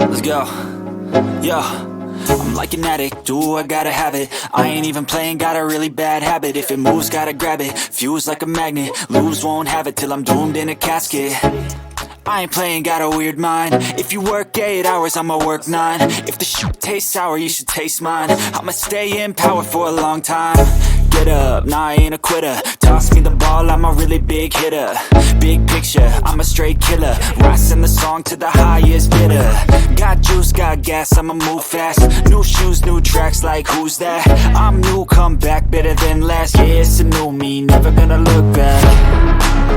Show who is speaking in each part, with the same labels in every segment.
Speaker 1: Let's go. Yo, I'm like an addict, ooh, I gotta have it. I ain't even playing, got a really bad habit. If it moves, gotta grab it, fuse like a magnet. Lose, won't have it till I'm doomed in a casket. I ain't playing, got a weird mind. If you work 8 hours, I'ma work 9. If the shit tastes sour, you should taste mine. I'ma stay in power for a long time. Get up, nah, I ain't a quitter. Toss me the ball, I'm a really big hitter. Big picture, I'm a straight killer. Rising the song to the highest bidder. Got juice, got gas, I'ma move fast. New shoes, new tracks, like who's that? I'm new, come back, better than last. Yeah, it's a new me, never gonna look back.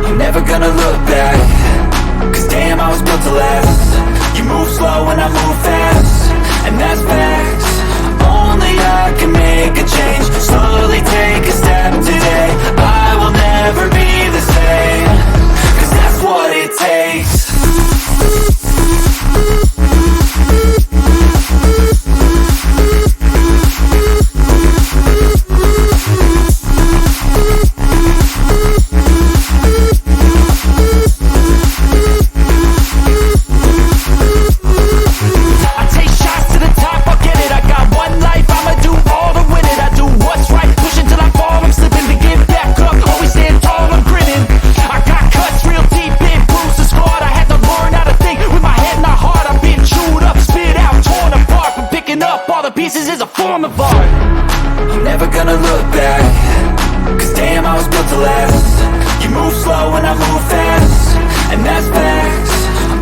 Speaker 1: I'm never gonna look back. Cause damn, I was built to last. You move slow and I move fast, and that's facts. Only I can make a change. Slowly take a step today. I will never be the same. Cause that's what it takes. Pieces is a form of art. I'm never gonna look back. Cause damn, I was built to last. You move slow and I move fast, and that's facts.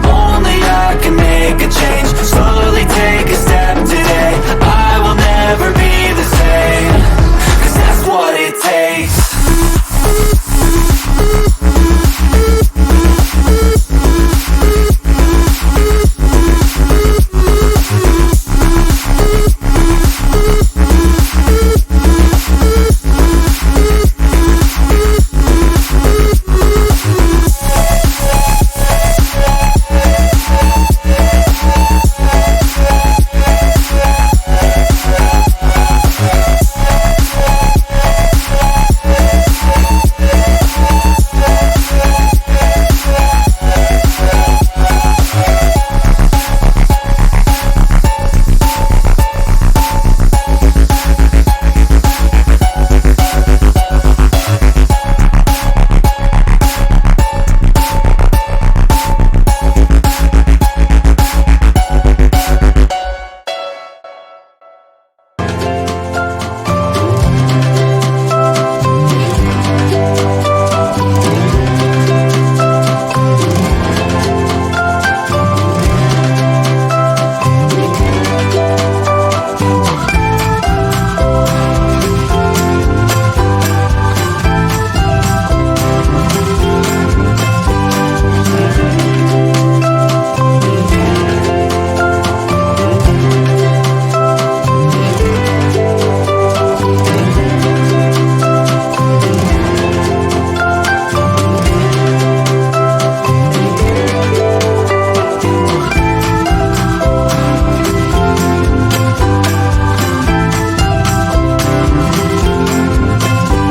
Speaker 1: Only I can make a change. Slowly take a step to